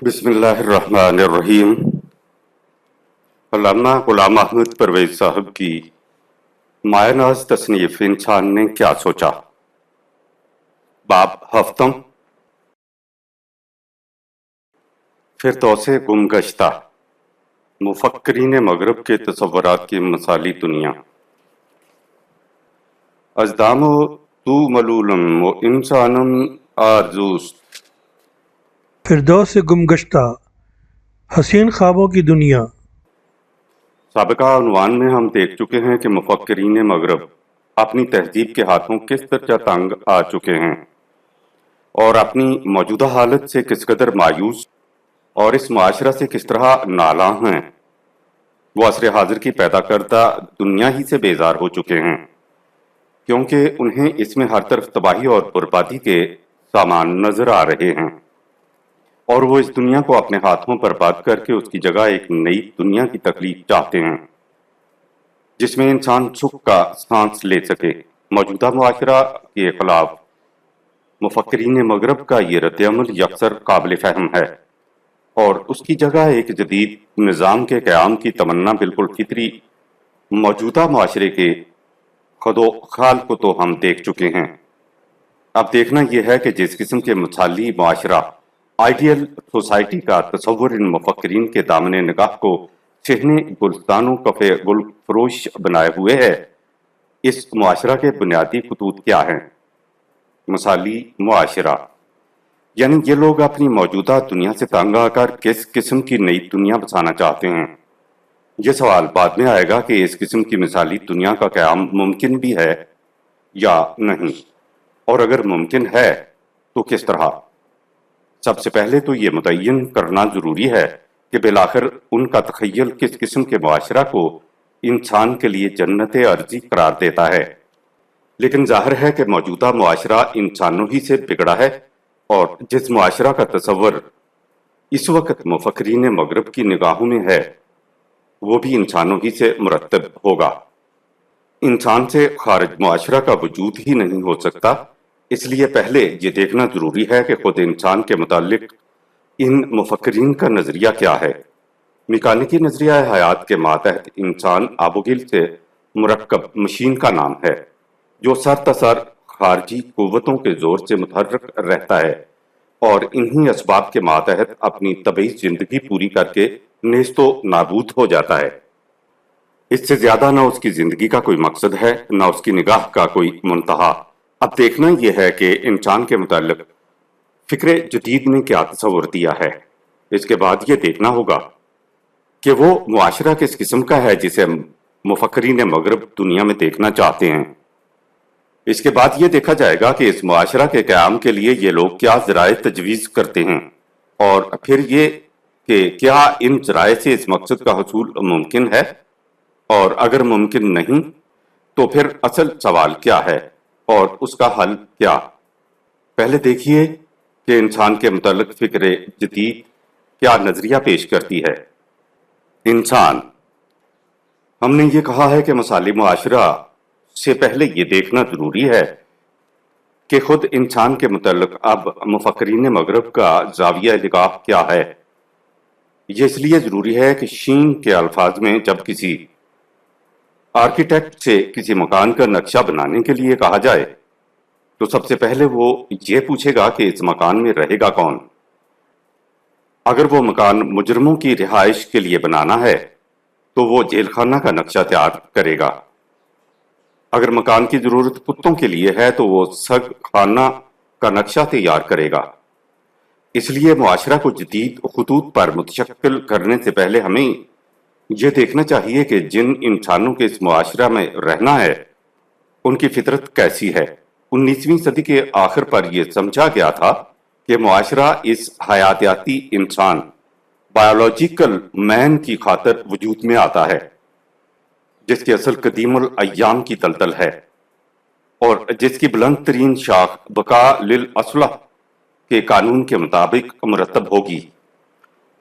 بسم اللہ الرحمن الرحیم۔ علامہ غلام احمد پرویز صاحب کی مایہ ناز تصنیف انسان نے کیا سوچا، باب ہفتم، فردوس گم گشتہ، مفکرین مغرب کے تصورات کی مثالی دنیا۔ ازدام تو ملولم و انسانم آرزوست۔ فردوس گم گشتہ، حسین خوابوں کی دنیا۔ سابقہ عنوان میں ہم دیکھ چکے ہیں کہ مفکرین مغرب اپنی تہذیب کے ہاتھوں کس درجہ تنگ آ چکے ہیں اور اپنی موجودہ حالت سے کس قدر مایوس اور اس معاشرہ سے کس طرح نالاں ہیں۔ وہ عصر حاضر کی پیدا کردہ دنیا ہی سے بیزار ہو چکے ہیں، کیونکہ انہیں اس میں ہر طرف تباہی اور بربادی کے سامان نظر آ رہے ہیں، اور وہ اس دنیا کو اپنے ہاتھوں برباد کر کے اس کی جگہ ایک نئی دنیا کی تخلیق چاہتے ہیں جس میں انسان سکھ کا سانس لے سکے۔ موجودہ معاشرہ کے خلاف مفکرین مغرب کا یہ رد عمل یکسر قابل فہم ہے، اور اس کی جگہ ایک جدید نظام کے قیام کی تمنا بالکل فطری موجودہ معاشرے کے خد و خال کو تو ہم دیکھ چکے ہیں۔ اب دیکھنا یہ ہے کہ جس قسم کے مثالی معاشرہ، آئیڈیل سوسائٹی کا تصور ان مفکرین کے دامن نگاہ کو صحن گلستانوں کفے گل فروش بنائے ہوئے ہے، اس معاشرہ کے بنیادی خطوط کیا ہیں۔ مثالی معاشرہ یعنی یہ لوگ اپنی موجودہ دنیا سے تنگ آ کر کس قسم کی نئی دنیا بسانا چاہتے ہیں۔ یہ سوال بعد میں آئے گا کہ اس قسم کی مثالی دنیا کا قیام ممکن بھی ہے یا نہیں، اور اگر ممکن ہے تو کس طرح۔ سب سے پہلے تو یہ متعین کرنا ضروری ہے کہ بالآخر ان کا تخیل کس قسم کے معاشرہ کو انسان کے لیے جنت ارضی قرار دیتا ہے۔ لیکن ظاہر ہے کہ موجودہ معاشرہ انسانوں ہی سے بگڑا ہے، اور جس معاشرہ کا تصور اس وقت مفکرین مغرب کی نگاہوں میں ہے وہ بھی انسانوں ہی سے مرتب ہوگا۔ انسان سے خارج معاشرہ کا وجود ہی نہیں ہو سکتا، اس لیے پہلے یہ دیکھنا ضروری ہے کہ خود انسان کے متعلق ان مفکرین کا نظریہ کیا ہے۔ میکانیکی نظریہ حیات کے ماتحت انسان آب و گل سے مرکب مشین کا نام ہے جو سر تسر خارجی قوتوں کے زور سے متحرک رہتا ہے اور انہی اسباب کے ماتحت اپنی طبعی زندگی پوری کر کے نیست و نابود ہو جاتا ہے۔ اس سے زیادہ نہ اس کی زندگی کا کوئی مقصد ہے، نہ اس کی نگاہ کا کوئی منتہا۔ اب دیکھنا یہ ہے کہ انسان کے متعلق فکر جدید نے کیا تصور دیا ہے۔ اس کے بعد یہ دیکھنا ہوگا کہ وہ معاشرہ کس قسم کا ہے جسے مفکرین مغرب دنیا میں دیکھنا چاہتے ہیں۔ اس کے بعد یہ دیکھا جائے گا کہ اس معاشرہ کے قیام کے لیے یہ لوگ کیا ذرائع تجویز کرتے ہیں، اور پھر یہ کہ کیا ان ذرائع سے اس مقصد کا حصول ممکن ہے، اور اگر ممکن نہیں تو پھر اصل سوال کیا ہے اور اس کا حل کیا۔ پہلے دیکھیے کہ انسان کے متعلق فکر جدید کیا نظریہ پیش کرتی ہے۔ انسان، ہم نے یہ کہا ہے کہ مثالی معاشرہ سے پہلے یہ دیکھنا ضروری ہے کہ خود انسان کے متعلق اب مفکرین مغرب کا زاویہ نگاہ کیا ہے۔ یہ اس لیے ضروری ہے کہ شین کے الفاظ میں جب کسی آرکیٹیکٹ سے کسی مکان کا نقشہ بنانے کے لیے کہا جائے تو سب سے پہلے وہ یہ پوچھے گا کہ اس مکان میں رہے گا کون۔ اگر وہ مکان مجرموں کی رہائش کے لیے بنانا ہے تو وہ جیل خانہ کا نقشہ تیار کرے گا۔ اگر مکان کی ضرورت کتوں کے لیے ہے تو وہ سگ خانہ کا نقشہ تیار کرے گا۔ اس لیے معاشرہ کو جدید خطوط پر متشکل کرنے سے پہلے ہمیں یہ دیکھنا چاہیے کہ جن انسانوں کے اس معاشرہ میں رہنا ہے ان کی فطرت کیسی ہے۔ 19ویں صدی کے آخر پر یہ سمجھا گیا تھا کہ معاشرہ اس حیاتیاتی انسان بایولوجیکل مین کی خاطر وجود میں آتا ہے جس کی اصل قدیم الایام کی تلتل ہے، اور جس کی بلند ترین شاخ بقا للاصلح کے قانون کے مطابق مرتب ہوگی۔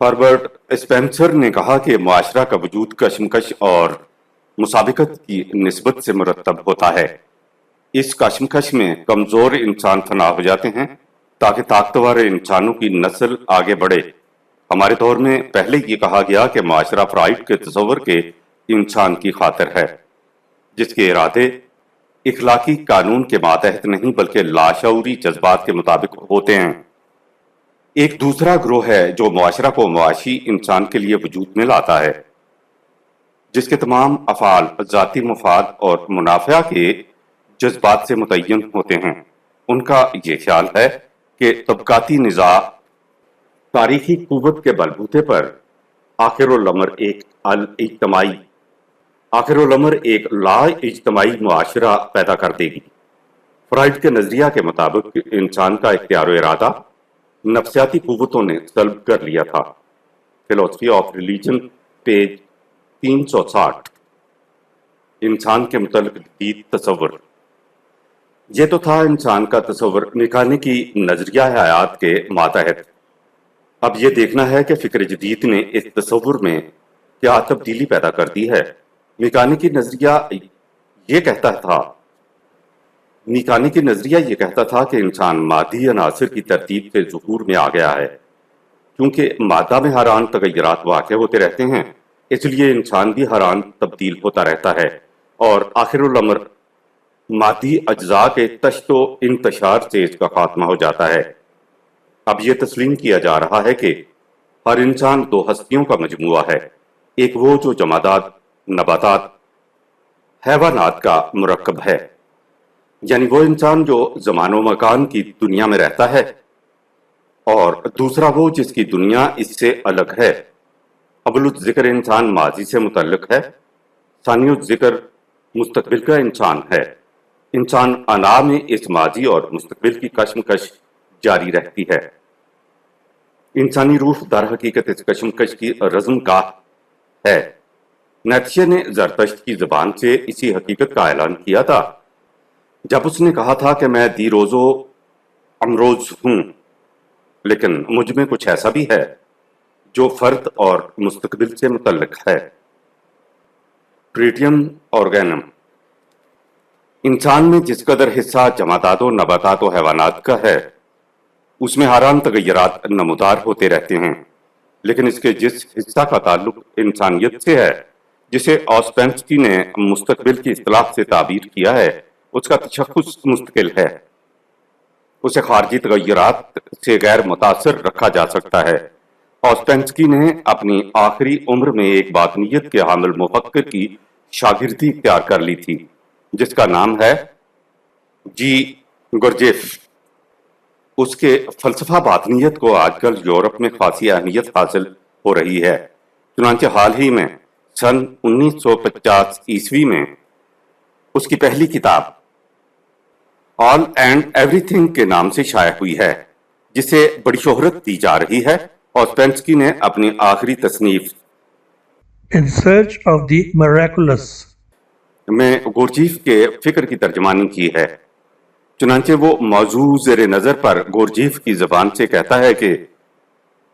ہربرٹ اسپینسر نے کہا کہ معاشرہ کا وجود کشمکش اور مسابقت کی نسبت سے مرتب ہوتا ہے۔ اس کشمکش میں کمزور انسان فنا ہو جاتے ہیں تاکہ طاقتور انسانوں کی نسل آگے بڑھے، ہمارے دور میں پہلے یہ کہا گیا کہ معاشرہ فرائڈ کے تصور کے انسان کی خاطر ہے، جس کے ارادے اخلاقی قانون کے ماتحت نہیں بلکہ لاشعوری جذبات کے مطابق ہوتے ہیں۔ ایک دوسرا گروہ ہے جو معاشرہ کو معاشی انسان کے لیے وجود میں لاتا ہے، جس کے تمام افعال ذاتی مفاد اور منافع کے جذبات سے متعین ہوتے ہیں۔ ان کا یہ خیال ہے کہ طبقاتی نزاع تاریخی قوت کے بلبوتے پر آخر الامر ایک لا اجتماعی معاشرہ پیدا کر دے گی۔ فرائڈ کے نظریہ کے مطابق انسان کا اختیار و ارادہ نفسیاتی قوتوں نے سلب کر لیا تھا۔ فلسفی آف ریلیجن پیج 360۔ انسان کے متعلق جدید تصور۔ یہ تو تھا انسان کا تصور میکانیکی نظریہ حیات کے ماتحت۔ اب یہ دیکھنا ہے کہ فکر جدید نے اس تصور میں کیا تبدیلی پیدا کر دی ہے۔ میکانیکی نظریہ یہ کہتا تھا کہ انسان مادی عناصر کی ترتیب سے ظہور میں آ گیا ہے۔ کیونکہ مادہ میں حیران تغیرات واقع ہوتے رہتے ہیں، اس لیے انسان بھی حیران تبدیل ہوتا رہتا ہے، اور آخر الامر مادی اجزاء کے تشت و انتشار سے اس کا خاتمہ ہو جاتا ہے۔ اب یہ تسلیم کیا جا رہا ہے کہ ہر انسان دو ہستیوں کا مجموعہ ہے، ایک وہ جو جمادات، نباتات، حیوانات کا مرکب ہے، یعنی وہ انسان جو زمان و مکان کی دنیا میں رہتا ہے، اور دوسرا وہ جس کی دنیا اس سے الگ ہے۔ اول الذکر انسان ماضی سے متعلق ہے، ثانی الذکر مستقبل کا انسان ہے۔ انسان انا میں اس ماضی اور مستقبل کی کشمکش جاری رہتی ہے۔ انسانی روح در حقیقت اس کشمکش کی رزم گاہ ہے۔ نیتشے نے زرتشت کی زبان سے اسی حقیقت کا اعلان کیا تھا جب اس نے کہا تھا کہ میں دی روزو امروز ہوں، لیکن مجھ میں کچھ ایسا بھی ہے جو فرد اور مستقبل سے متعلق ہے۔ ٹریٹیم آرگینم۔ انسان میں جس قدر حصہ جمادات و نباتات و حیوانات کا ہے، اس میں حیران تغیرات نمودار ہوتے رہتے ہیں، لیکن اس کے جس حصہ کا تعلق انسانیت سے ہے، جسے آسپینسکی نے مستقبل کی اصطلاح سے تعبیر کیا ہے، اس کا تشخص مستقل ہے۔ اسے خارجی تغیرات سے غیر متاثر رکھا جا سکتا ہے۔ آسپینسکی نے اپنی آخری عمر میں ایک باطنیت کے حامل مفکر کی شاگردی اختیار کر لی تھی، جس کا نام ہے جی گورجیف۔ اس کے فلسفہ باطنیت کو آج کل یورپ میں خاصی اہمیت حاصل ہو رہی ہے۔ چنانچہ حال ہی میں سن 1950 عیسوی میں اس کی پہلی کتاب آل اینڈ ایوری تھنگ کے نام سے شائع ہوئی ہے، جسے بڑی شہرت دی جا رہی ہے۔ آسپینسکی نے اپنی آخری تصنیف In Search of the Miraculous میں گورجیف کے فکر کی ترجمانی کی ہے۔ چنانچہ وہ موضوع زیر نظر پر گورجیف کی زبان سے کہتا ہے کہ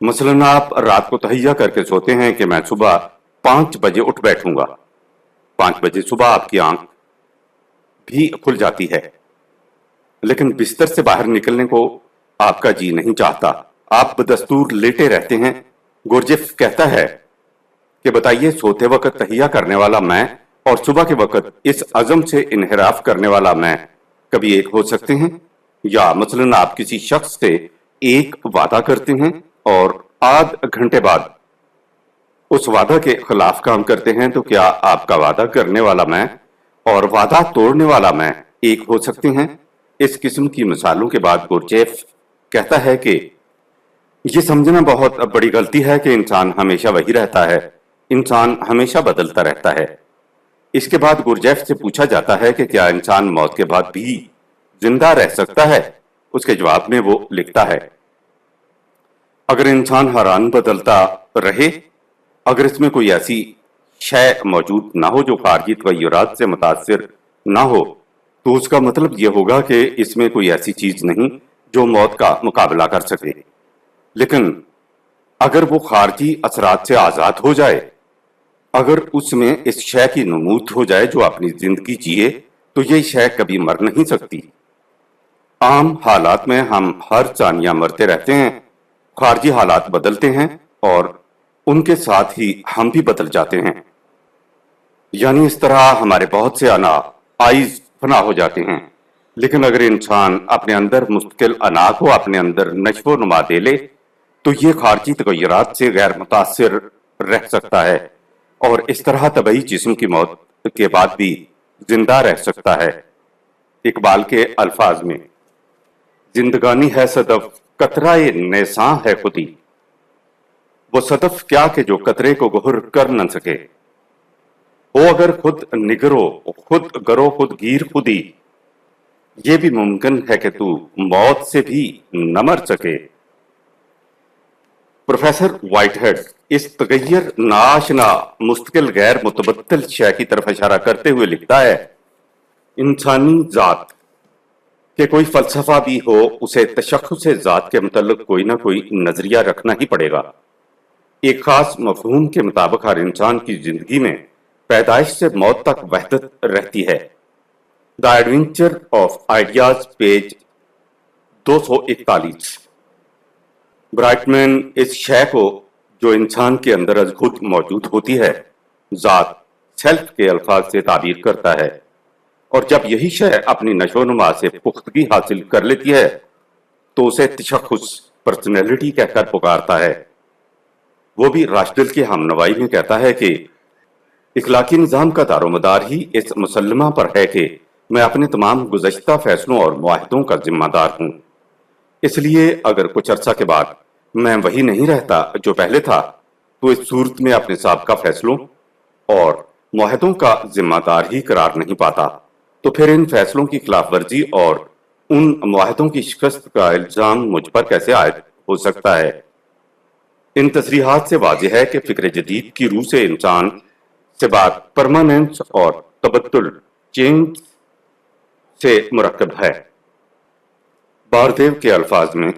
مثلاً آپ رات کو تہیہ کر کے سوتے ہیں کہ میں صبح 5 بجے اٹھ بیٹھوں گا۔ 5 بجے صبح آپ کی آنکھ بھی کھل جاتی ہے، لیکن بستر سے باہر نکلنے کو آپ کا جی نہیں چاہتا، آپ بدستور لیٹے رہتے ہیں۔ گورجیف کہتا ہے کہ بتائیے، سوتے وقت تہیہ کرنے والا میں اور صبح کے وقت اس عزم سے انحراف کرنے والا میں کبھی ایک ہو سکتے ہیں؟ یا مثلاً آپ کسی شخص سے ایک وعدہ کرتے ہیں اور آدھ گھنٹے بعد اس وعدہ کے خلاف کام کرتے ہیں، تو کیا آپ کا وعدہ کرنے والا میں اور وعدہ توڑنے والا میں ایک ہو سکتے ہیں؟ اس قسم کی مثالوں کے بعد گورجیف کہتا ہے کہ یہ سمجھنا بہت بڑی غلطی ہے کہ انسان ہمیشہ وہی رہتا ہے، انسان ہمیشہ بدلتا رہتا ہے۔ اس کے بعد گورجیف سے پوچھا جاتا ہے کہ کیا انسان موت کے بعد بھی زندہ رہ سکتا ہے؟ اس کے جواب میں وہ لکھتا ہے، اگر انسان حیران بدلتا رہے، اگر اس میں کوئی ایسی شے موجود نہ ہو جو خارجی تغیرات سے متاثر نہ ہو، تو اس کا مطلب یہ ہوگا کہ اس میں کوئی ایسی چیز نہیں جو موت کا مقابلہ کر سکے۔ لیکن اگر وہ خارجی اثرات سے آزاد ہو جائے، اگر اس میں اس شے کی نمود ہو جائے جو اپنی زندگی جیے، تو یہ شے کبھی مر نہیں سکتی۔ عام حالات میں ہم ہر ثانیہ مرتے رہتے ہیں، خارجی حالات بدلتے ہیں اور ان کے ساتھ ہی ہم بھی بدل جاتے ہیں. یعنی اس طرح ہمارے بہت سے انا آئیز فنا ہو جاتے ہیں. لیکن اگر انسان اپنے اندر مستقل انا کو اپنے اندر نشو و نما دے لے تو یہ خارجی تغیرات سے غیر متاثر رہ سکتا ہے اور اس طرح طبعی جسم کی موت کے بعد بھی زندہ رہ سکتا ہے. اقبال کے الفاظ میں زندگانی ہے صدف قطرہ نیساں ہے خودی. وہ صدف کیا کہ جو قطرے کو گہر کر نہ سکے. ہو اگر خود نگرو خود گرو خود گیر خودی، یہ بھی ممکن ہے کہ تو موت سے بھی نہ مر سکے. پروفیسر وائٹ ہیڈ اس تغیر ناآشنا مستقل غیر متبدل شے کی طرف اشارہ کرتے ہوئے لکھتا ہے انسانی ذات کہ کوئی فلسفہ بھی ہو اسے تشخص ذات کے متعلق کوئی نہ کوئی نظریہ رکھنا ہی پڑے گا. ایک خاص مفہوم کے مطابق ہر انسان کی زندگی میں پیدائش سے موت تک وحدت رہتی ہے. دا ایڈونچر آف آئیڈیاز پیج 241. برائٹمین اس شے کو جو انسان کے اندر از خود موجود ہوتی ہے ذات سیلف کے الفاظ سے تعبیر کرتا ہے، اور جب یہی شے اپنی نشو و نما سے پختگی حاصل کر لیتی ہے تو اسے تشخص پرسنالٹی کہہ کر پکارتا ہے. وہ بھی راشدل کی ہمنوائی میں کہتا ہے کہ اخلاقی نظام کا دار و مدار ہی اس مسلمہ پر ہے کہ میں اپنے تمام گزشتہ فیصلوں اور معاہدوں کا ذمہ دار ہوں. اس لیے اگر کچھ عرصہ کے بعد میں وہی نہیں رہتا جو پہلے تھا تو اس صورت میں اپنے سابقہ فیصلوں اور معاہدوں کا ذمہ دار ہی قرار نہیں پاتا. تو پھر ان فیصلوں کی خلاف ورزی اور ان معاہدوں کی شکست کا الزام مجھ پر کیسے عائد ہو سکتا ہے؟ ان تصریحات سے واضح ہے کہ فکر جدید کی روح سے انسان سے بات پرماننس اور تبدل چینج سے مرکب ہے. باردیو کے الفاظ میں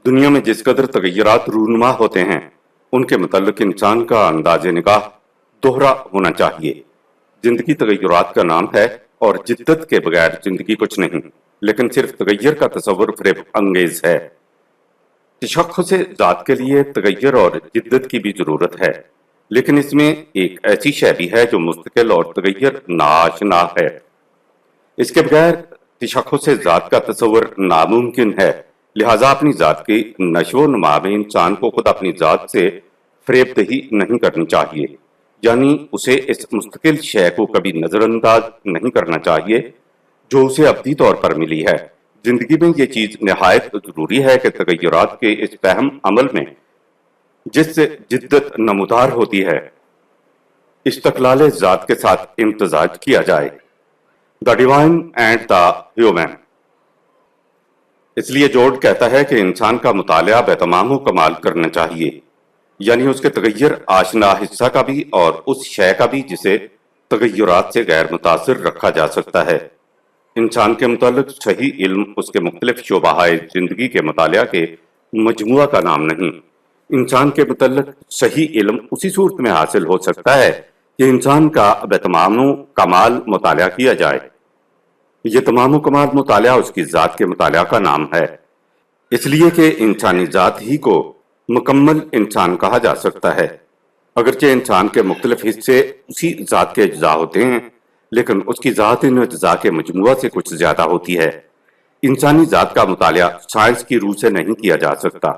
دنیا میں جس قدر تغیرات رونما ہوتے ہیں ان کے متعلق انسان کا انداز نگاہ دوہرا ہونا چاہیے. زندگی تغیرات کا نام ہے اور جدت کے بغیر زندگی کچھ نہیں، لیکن صرف تغیر کا تصور فریب انگیز ہے. تشخص ذات کے لیے تغیر اور جدت کی بھی ضرورت ہے، لیکن اس میں ایک ایسی شے بھی ہے جو مستقل اور تغیر ناآشنا ہے. اس کے بغیر تشخص ذات کا تصور ناممکن ہے. لہذا اپنی ذات کی نشو و نما میں انسان کو خود اپنی ذات سے فریب دہی نہیں کرنی چاہیے، یعنی اسے اس مستقل شے کو کبھی نظر انداز نہیں کرنا چاہیے جو اسے ابدی طور پر ملی ہے. زندگی میں یہ چیز نہایت ضروری ہے کہ تغیرات کے اس فہم عمل میں جس سے جدت نمودار ہوتی ہے استقلال ذات کے ساتھ امتزاج کیا جائے. The divine and the human. اس لیے جورڈ کہتا ہے کہ انسان کا مطالعہ بے تمام و کمال کرنا چاہیے، یعنی اس کے تغیر آشنا حصہ کا بھی اور اس شے کا بھی جسے تغیرات سے غیر متاثر رکھا جا سکتا ہے. انسان کے متعلق صحیح علم اس کے مختلف شعبہ زندگی کے مطالعہ کے مجموعہ کا نام نہیں. انسان کے متعلق صحیح علم اسی صورت میں حاصل ہو سکتا ہے کہ انسان کا بے تمام و کمال مطالعہ کیا جائے. یہ تمام و کمال مطالعہ اس کی ذات کے مطالعہ کا نام ہے، اس لیے کہ انسانی ذات ہی کو مکمل انسان کہا جا سکتا ہے. اگرچہ انسان کے مختلف حصے اسی ذات کے اجزاء ہوتے ہیں، لیکن اس کی ذات ان اجزاء کے مجموعہ سے کچھ زیادہ ہوتی ہے. انسانی ذات کا مطالعہ سائنس کی روح سے نہیں کیا جا سکتا.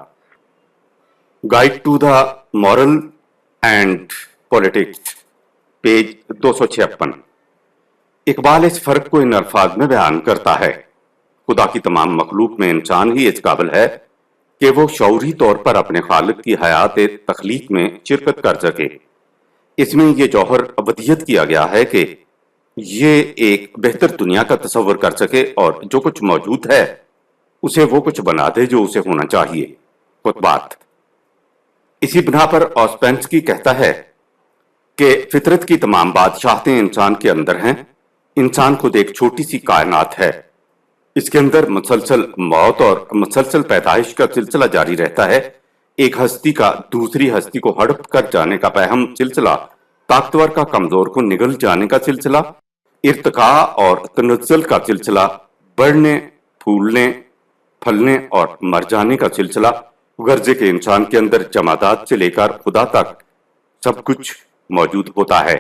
Guide to the moral and politics page 256. Iqbal اس فرق کو ان الفاظ میں بیان کرتا ہے خدا کی تمام مخلوق میں انسان ہی اس قابل ہے کہ وہ شعوری طور پر اپنے خالق کی حیات تخلیق میں شرکت کر سکے. اس میں یہ جوہر ابدیت کیا گیا ہے کہ یہ ایک بہتر دنیا کا تصور کر سکے اور جو کچھ موجود ہے اسے وہ کچھ بنا دے جو اسے ہونا چاہیے. خطبات. اسی بنا پر آسپینسکی کہتا ہے کہ فطرت کی تمام بادشاہتیں انسان کے اندر ہیں. انسان خود ایک چھوٹی سی کائنات ہے، اس کے اندر مسلسل موت اور مسلسل پیدائش کا سلسلہ جاری رہتا ہے. ایک ہستی کا دوسری ہستی کو ہڑپ کر جانے کا پہم سلسلہ، طاقتور کا کمزور کو نگل جانے کا سلسلہ، ارتقاء اور تنزل کا سلسلہ، بڑھنے، پھولنے، پھلنے اور مر جانے کا سلسلہ، गर्जे के इंसान के अंदर जमादात से लेकर खुदा तक सब कुछ मौजूद होता है।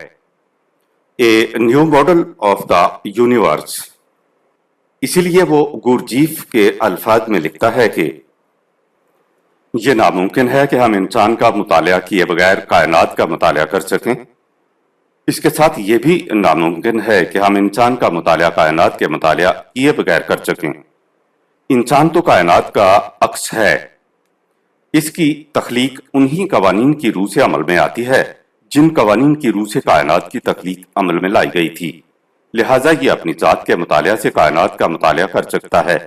A new model of the universe. इसीलिए वो गुरजीफ के अल्फाज में लिखता है कि ये नामुमकिन है कि हम इंसान का मुतालिया किए बगैर कायनात का मुतालिया कर सकें। इसके साथ ये भी नामुमकिन है कि हम इंसान का मुतालिया कायनात के मुतालिया किए बगैर कर सकें। इंसान तो कायनात का अक्स है। इसकी तख्लीक उन्हीं कवानीन की रूह से अमल में आती है जिन कवानीन की रूह से कायनात की तख्लीक अमल में लाई गई थी। लिहाजा ये अपनी जात के मुतालिया से कायनात का मुतालिया कर सकता है,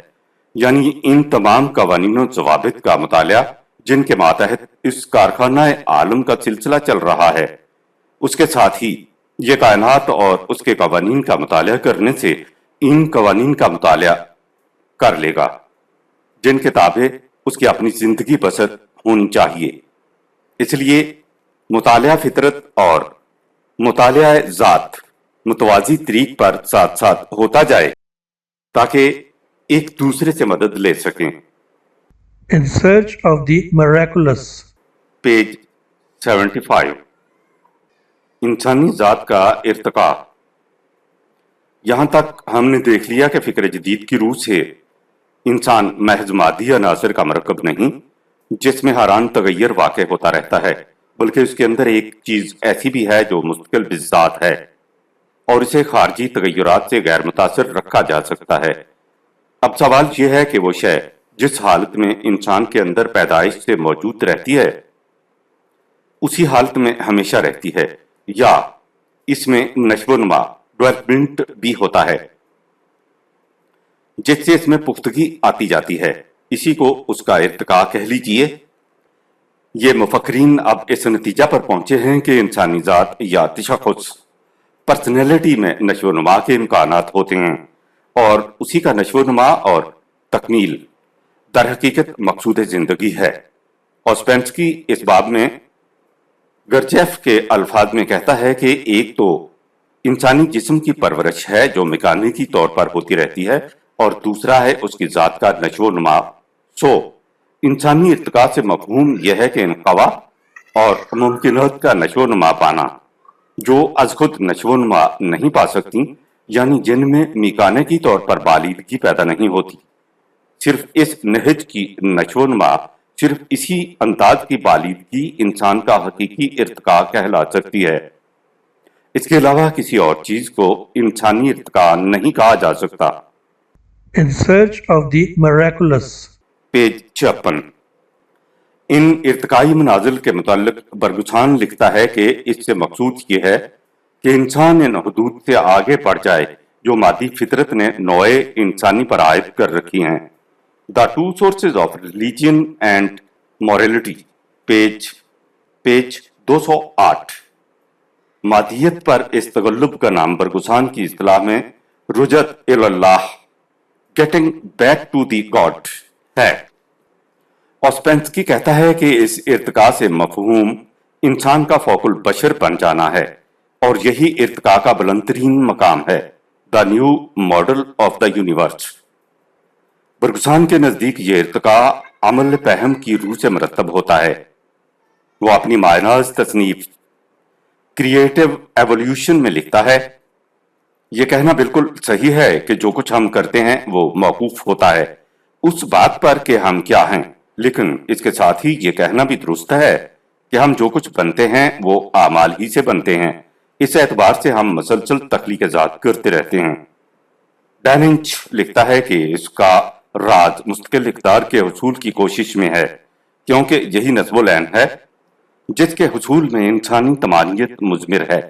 यानी इन तमाम कवानीनों ज़वाबित का मुतालिया जिनके मातहत इस कारखाना आलम का सिलसिला चल रहा है। उसके साथ ही ये कायनात और उसके कवानीन का मुतालिया करने से इन कवानीन का मुतालिया कर लेगा जिनके ताबे उसकी अपनी जिंदगी बसर होनी चाहिए। इसलिए मुतालिया फितरत और मुतालिया ज़ात मुतवाजी तरीक पर साथ साथ होता जाए ताकि एक दूसरे से मदद ले सकें। In Search of the Miraculous, page 75। इंसानी जात का इर्तिका। यहाँ तक हमने देख लिया कि फिक्र जदीद की रूह से इंसान महज मादी अनासर का मरकब नहीं जिसमें हरान तगैयर वाक़ होता रहता है, बल्कि उसके अंदर एक चीज़ ऐसी भी है जो मुस्तकिल बिज़ात है और इसे खारजी तगैयुरात से गैर मुतासर रखा जा सकता है। अब सवाल यह है कि वो शय जिस हालत में इंसान के अंदर पैदाइश से मौजूद रहती है उसी हालत में हमेशा रहती है या इसमें नश्वनुमा डेवलपमेंट भी होता है जिससे इसमें पुख्तगी आती जाती है। इसी को उसका इर्तिका कह लीजिए। ये मुफक्रीन अब इस नतीजा पर पहुंचे हैं कि इंसानी जात या तशख़्ख़ुस पर्सनैलिटी में नश्वनुमा के इम्कानात होते हैं और उसी का नश्वनुमा और तकमील दर हकीकत मकसूद जिंदगी है। ऑस्पेंस्की इस बाब में गर्जेफ के अल्फाज में कहता है कि एक तो इंसानी जिस्म की परवरिश है जो मैकेनिकी तौर पर होती रहती है और दूसरा है उसकी जात का नश्वनुमा। सो इंसानी इर्तिका से मफहूम यह है कि इनकवा और मुमकिनात का नश्वनुमा पाना जो अज खुद नश्वनुमा नहीं पा सकती, यानी जिनमें मैकेनिकी तौर पर बालिदगी पैदा नहीं होती। सिर्फ इस नहज की नश्वनुमा, सिर्फ इसी अंदाज की बालिदगी इंसान का हकीकी इर्तिका कहला सकती है। इसके अलावा किसी और चीज को इंसानी इर्तिका नहीं कहा जा सकता। In Search of the Miraculous, page 56। इन इर्तिकाई मनाजिल के मुताल्लिक बरगुसान लिखता है कि इससे मकसूद ये है कि इंसान इन हदूद से आगे बढ़ जाए जो मादी फितरत ने नौए इंसानी पर आयद कर रखी हैं। The two sources of religion and morality, page 208। मादियत पर इस तगल्लुब का नाम बरगुसान की इस्तिलाह में रुजत इल्लाह, getting back to the God है। ऑस्पेंस्की कहता है कि इस इर्तिका से मफहूम इंसान का फौकुल बशर बन जाना है और यही इर्तिका का बुलंदतरीन मकाम है, the new model of the universe. Bergson के नजदीक ये इर्तिका अमल पहम की रूह से मरतब होता है। वो अपनी मायनाज तसनीफ क्रिएटिव एवोल्यूशन में लिखता है, ये कहना बिल्कुल सही है कि जो कुछ हम करते हैं वो मौकूफ होता है उस बात पर कि हम क्या हैं, लेकिन इसके साथ ही ये कहना भी दुरुस्त है कि हम जो कुछ बनते हैं वो आमाल ही से बनते हैं। इस एतबार से हम मसलसल तख्लीक़-ए-ज़ात करते रहते हैं। डैनिंच लिखता है कि इसका राज मुस्तकिल इक़्तिदार के हुसूल की कोशिश में है, क्योंकि यही नस्ब ऐन है जिसके हुसूल में इंसानी तमानियत मुज़मिर है।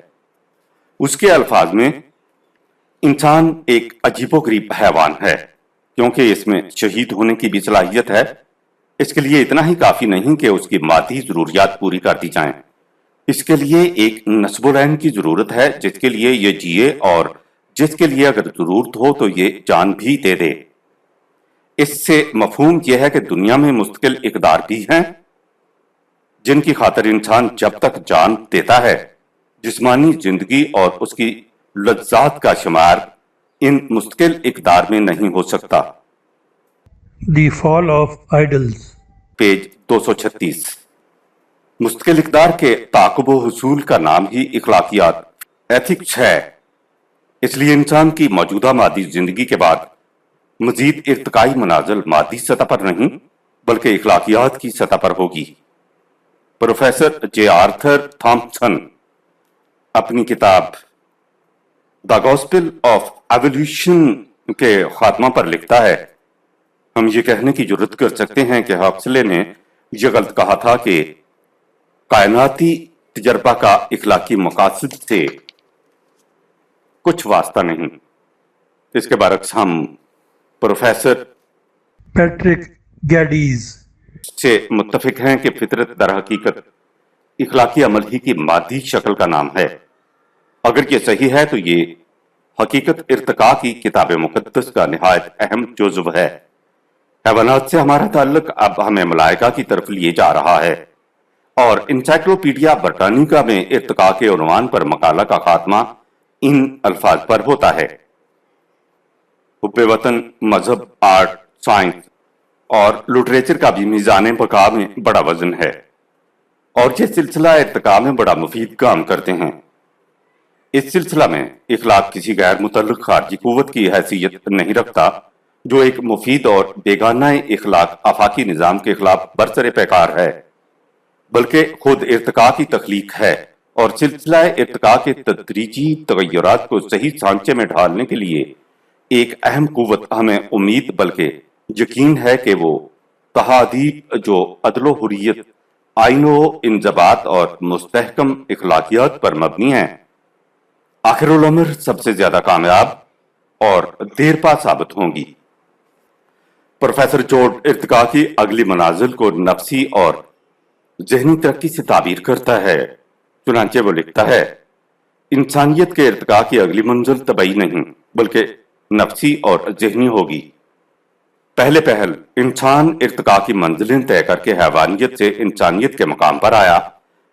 उसके अल्फाज में इंसान एक अजीबोगरीब हैवान है क्योंकि इसमें शहीद होने की भी सलाहियत है। इसके लिए इतना ही काफी नहीं कि उसकी मादी जरूरियात पूरी कर दी जाएं, इसके लिए एक नस्ब-उल-ऐन की जरूरत है जिसके लिए ये जिए और जिसके लिए अगर जरूरत हो तो ये जान भी दे दे। इससे मफहूम यह है कि दुनिया में मुस्तकिल इक़्तिदार भी हैं जिनकी खातिर इंसान जब तक जान देता है जिस्मानी जिंदगी और उसकी लज्जात का शुमार इन मुस्तकिल इक़्तिदार में नहीं हो सकता। The Fall of Idols, page 236। मुस्तकिल इक़दार के ताक़ुब व हुसूल का नाम ही इखलाकियात एथिक्स है। इसलिए इंसान की मौजूदा मादी जिंदगी के बाद मजीद इर्तिकाई मनाजिल मादी सतह पर नहीं बल्कि इखलाकियात की सतह पर होगी। प्रोफेसर जे आर्थर थॉम्पसन अपनी किताब द गॉस्पेल ऑफ एवोल्यूशन के खात्मा पर लिखता है, हम ये कहने की जुर्रत कर सकते हैं कि हक्सले ने यह गलत कहा था कि कायनाती तजर्बा का इखलाकी मकासद से कुछ वास्ता नहीं। इसके बरक्स हम प्रोफेसर पैट्रिक गैडीज से मुत्तफिक हैं कि फितरत दर हकीकत इखलाकी अमल ही की मादी शक्ल का नाम है। अगर ये सही है तो ये हकीकत इर्तिका की किताब मुक़द्दस का निहायत अहम जुज़्व है। हैवानात से हमारा ताल्लुक अब हमें मलाइका की तरफ लिए जा रहा है और इंसाइक्लोपीडिया ब्रिटानिका में इर्तिका के उन्वान पर मकाला का खात्मा इन अल्फाज पर होता है, हुब्बे वतन, मजहब, आर्ट, साइंस और लिटरेचर का भी मीज़ान बका में बड़ा वजन है और ये सिलसिला इर्तिका में बड़ा मुफीद काम करते हैं। इस सिलसिला में इखलाक किसी गैर मुतल्लिक खारजी कुव्वत की हैसियत नहीं रखता जो एक मुफीद और बेगाना इखलाक आफाकी निज़ाम के खिलाफ बरसरे पैकार है, बल्कि खुद इर्तिका की तख्लीक है और सिलसिला इर्तिका के तदरीजी तगय्युरात को सही सांचे में ढालने के लिए एक अहम कुव्वत हमें उम्मीद बल्कि यकीन है कि वो तहादीब जो अदलो हुर्रियत, आइनो इंजबात और मुस्तहकम इखलाकियात पर मबनी है, आखिरुल उम्र सबसे ज्यादा कामयाब और देरपा साबित होंगी। प्रोफेसर जोड इर्तिका की अगली मनाजिल को नफसी और जहनी तरक्की से ताबीर करता है। चुनांचे वो लिखता है, इंसानियत के इर्तिका की अगली मंजिल तबई नहीं बल्कि नफसी और जहनी होगी। पहले पहल इंसान इर्तिका की मंजिलें तय करके हैवानियत से इंसानियत के मकाम पर आया,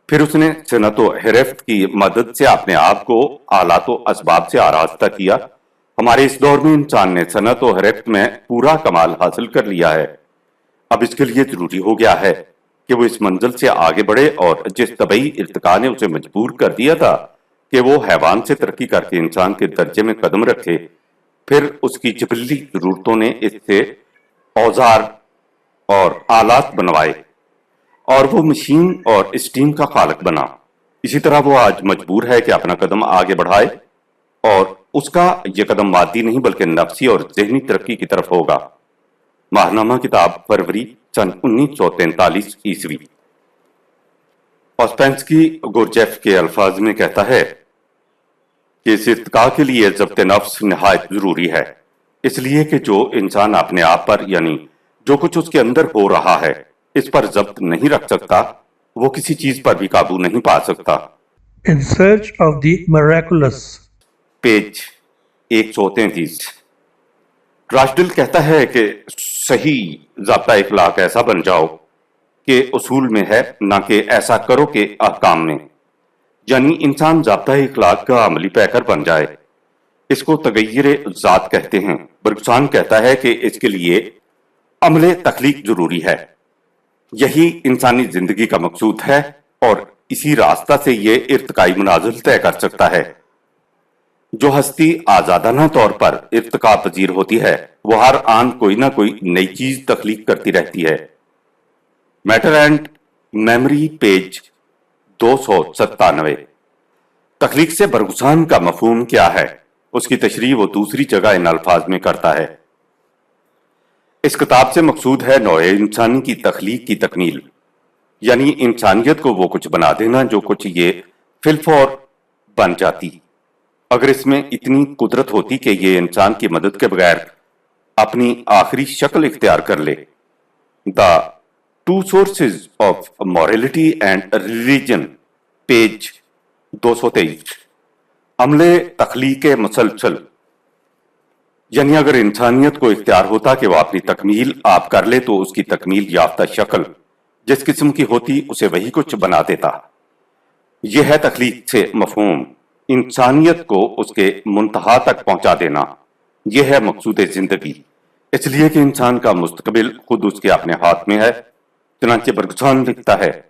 फिर उसने सनत व हिरफ्त की मदद से अपने आप को आलात व असबाब से आरास्ता किया। हमारे इस दौर में इंसान ने सनत व हिरफ्त में पूरा कमाल हासिल कर लिया है। अब इसके लिए जरूरी हो गया है कि वो इस मंजिल से आगे बढ़े और जिस तबई इर्तिका ने उसे मजबूर कर दिया था कि वो हैवान से तरक्की करके इंसान के दर्जे में कदम रखे, फिर उसकी जबली जरूरतों ने इससे औजार और आलात बनवाए और वो मशीन और स्टीम का खालक बना। इसी तरह वो आज मजबूर है कि अपना कदम आगे बढ़ाए और उसका ये कदम मादी नहीं बल्कि नफसी और जहनी तरक्की की तरफ होगा। माहनामा किताब, फरवरी सन 1943 ईस्वी। ऑस्पेंस्की गुरजेफ के अल्फाज में कहता है कि इस इर्तिका के लिए ज़ब्त नफ्स निहायत जरूरी है, इसलिए कि जो इंसान अपने आप पर यानी जो कुछ उसके अंदर हो रहा है इस पर जब्त नहीं रख सकता, वो किसी चीज पर भी काबू नहीं पा सकता। In Search of the Miraculous, page 133। राशडिल कहता है कि सही ज़ाब्ता इखलाक ऐसा बन जाओ कि उसूल में है, ना कि ऐसा करो कि अहकाम में, यानी इंसान ज़ाब्ता इखलाक का अमली पैकर बन जाए। इसको तगय्युर ज़ात कहते हैं। बर्गसान कहता है कि इसके लिए अमले तख्लीक जरूरी है। यही इंसानी जिंदगी का मकसूद है और इसी रास्ता से ये इर्तिकाई मनाजिल तय कर सकता है। जो हस्ती आजादाना तौर पर इर्तिका पजीर होती है वो हर आन कोई ना कोई नई चीज तख्लीक करती रहती है। Matter and memory, page 297। तख्लीक से बरगुसान का मफहूम क्या है, उसकी तशरीह वो दूसरी जगह इन अल्फाज में करता है। इस किताब से मकसूद है नौए इंसानी की तख्लीक की तकमील, यानी इंसानियत को वो कुछ बना देना जो कुछ ये फिलफौर बन जाती। अगर इसमें इतनी कुदरत होती कि ये इंसान की मदद के बगैर अपनी आखिरी शक्ल इख्तियार कर ले। The two sources of morality and religion, page 223। अमले तख्लीक मुसलसल, यानी अगर इंसानियत को इख्तियार होता कि वह अपनी तकमील आप कर ले तो उसकी तकमील याफ्ता शक्ल जिस किस्म की होती उसे वही कुछ बना देता। यह है तख्लीक से मफहूम, इंसानियत को उसके मुंतहा तक पहुंचा देना। यह है मकसूद जिंदगी, इसलिए कि इंसान का मुस्तकबिल खुद उसके अपने हाथ में है चुनांचे बरगुसान लिखता है,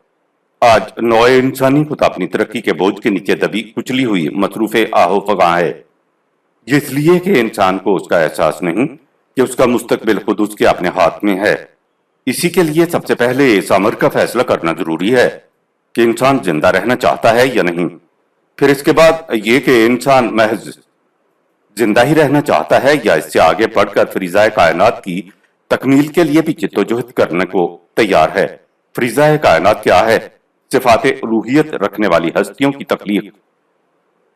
आज नौए इंसानी खुद अपनी तरक्की के बोझ के नीचे दबी कुचली हुई मसरूफ आहो फगां है। ये इसलिए कि इंसान को उसका एहसास नहीं कि उसका मुस्तकबिल खुद उसके अपने हाथ में है। इसी के लिए सबसे पहले इस अमर का फैसला करना जरूरी है कि इंसान जिंदा रहना चाहता है या नहीं। फिर इसके बाद ये कि इंसान महज जिंदा ही रहना चाहता है या इससे आगे बढ़कर फरीज़ाए कायनात की तकमील के लिए भी जिद्दोजहद करने को तैयार है। फरीज़ाए कायनात क्या है? सिफात रूहियत रखने वाली हस्तियों की तख्लीक।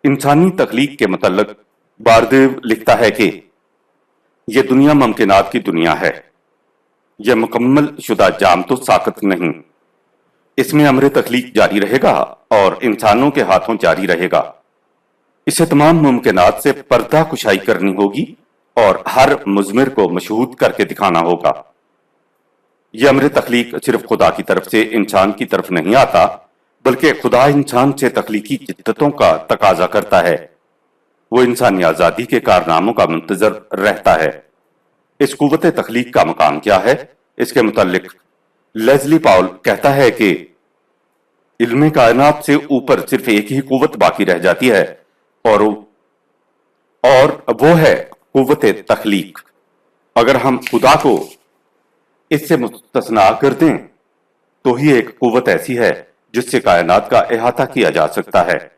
इंसानी तख्लीक के मुतल्लिक बारदेव लिखता है कि यह दुनिया मुमकिनात की दुनिया है। यह मुकम्मल शुदा जाम तो साकत नहीं। इसमें अमर तख्लीक जारी रहेगा और इंसानों के हाथों जारी रहेगा। इसे तमाम मुमकिनात से पर्दा कुशाई करनी होगी और हर मुजमिर को मशहूद करके दिखाना होगा। यह अमर तख्लीक सिर्फ खुदा की तरफ से इंसान की तरफ नहीं आता, बल्कि खुदा इंसान से तख्लीकी जिद्दतों का तकाजा करता है। वो इंसानी आजादी के कारनामों का मुंतजर रहता है। इस कुव्वत तख्लीक का मकाम क्या है? इसके मुतालिक लेस्ली पाउल कहता है कि इल्म कायनात से ऊपर सिर्फ एक ही कुव्वत बाकी रह जाती है और वो है कुव्वत तख्लीक। अगर हम खुदा को इससे मुस्तस्ना कर दें तो ही एक कुव्वत ऐसी है जिससे कायनात का अहाता किया जा सकता है।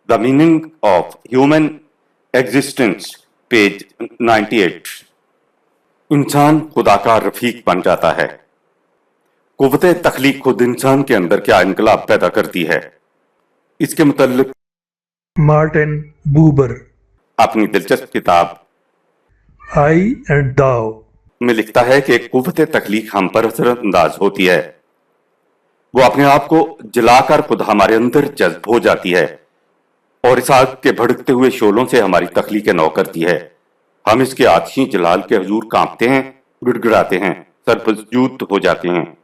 The meaning of human existence, page 98। इंसान खुदा का रफीक बन जाता है। कुव्वत तख्लीक खुद इंसान के अंदर क्या इनकलाब पैदा करती है? इसके मुतल्लिक मार्टिन बूबर अपनी दिलचस्प किताब आई एंड दाओ में लिखता है कि कुव्वत तख्लीक हम पर असरअंदाज होती है। वो अपने आप को जलाकर खुद हमारे अंदर जज्ब हो जाती है और इस आग के भड़कते हुए शोलों से हमारी तख्लीक नौ करती है। हम इसके आतिशी जलाल के हुजूर कांपते हैं, गिड़गिड़ाते हैं, सरपसजूद हो जाते हैं।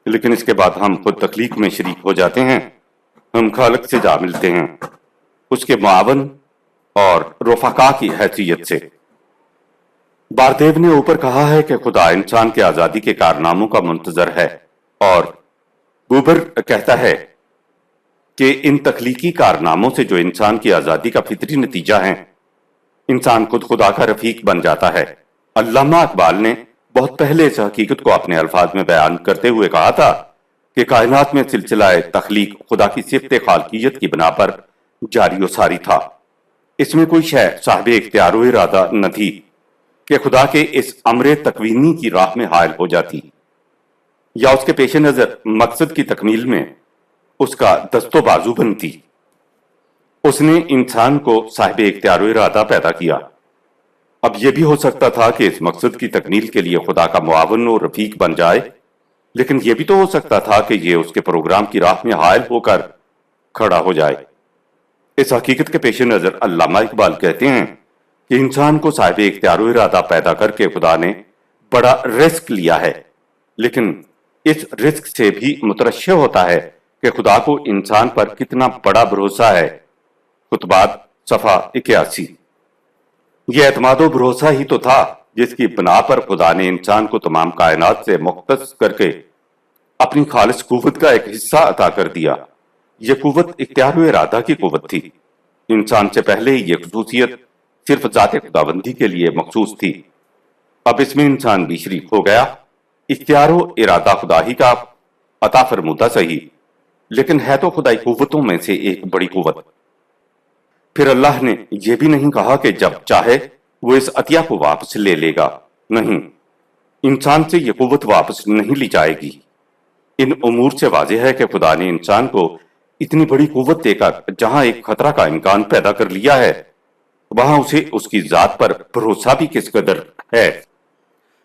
लेकिन इसके बाद हम खुद तख्लीक में शरीक हो जाते हैं। हम खालिक से जा मिलते हैं, उसके मुआवन और रफाका की हैसियत से। बारदेव ने ऊपर कहा है कि खुदा इंसान के आजादी के कारनामों का मुंतजर है और बूबर कहता है कि इन तख्लीकी कारनामों से जो इंसान की आजादी का फितरी नतीजा है, इंसान खुद खुदा का रफीक बन जाता है। अल्लामा इकबाल ने बहुत पहले इस हकीकत को अपने अल्फाज में बयान करते हुए कहा था कि कायनात में सिलसिला तख्लीक खुदा की सिफ्त खालकियत की बिना पर जारी व सारी था। इसमें कोई शय साहिब इख्तियार व इरादा न थी कि खुदा के इस अमर तकवीनी की राह में हायल हो जाती या उसके पेश नजर मकसद की तकमील में उसका दस्तो बाजू बनती। उसने इंसान को साहिब इख्तियार व इरादा पैदा किया। अब यह भी हो सकता था कि इस मकसद की तकमील के लिए खुदा का मुआवन और रफीक बन जाए, लेकिन यह भी तो हो सकता था कि यह उसके प्रोग्राम की राह में हायल होकर खड़ा हो जाए। इस हकीकत के पेश नजर अल्लामा इकबाल कहते हैं कि इंसान को साहिब इख्तियार व इरादा पैदा करके खुदा ने बड़ा रिस्क लिया है, लेकिन इस रिस्क से भी मुतरश्शे होता है कि खुदा को इंसान पर कितना बड़ा भरोसा है। खुतबात सफा 81। यह एतमादो भरोसा ही तो था जिसकी बिना पर खुदा ने इंसान को तमाम कायनात से मुख्तस करके अपनी खालिस कुव्वत का एक हिस्सा अता कर दिया। यह कुव्वत इख्तियार व इरादा की कुव्वत थी। इंसान से पहले ही यह खसूसियत सिर्फ जाते खुदाबंदी के लिए मखसूस थी। अब इसमें इंसान भी शरीक हो गया। इख्तियार व इरादा खुदा ही का अता फरमुदा सही, लेकिन है तो खुदाई कुव्वतों में से एक बड़ी कुव्वत। फिर अल्लाह ने यह भी नहीं कहा कि जब चाहे वो इस अतिया को वापस ले लेगा। नहीं, इंसान से यह कुव्वत वापस नहीं ली जाएगी। इन उमूर से वाज़ेह है कि खुदा ने इंसान को इतनी बड़ी कुव्वत देकर जहां एक खतरा का इम्कान पैदा कर लिया है, वहां उसे उसकी जात पर भरोसा भी किस कदर है।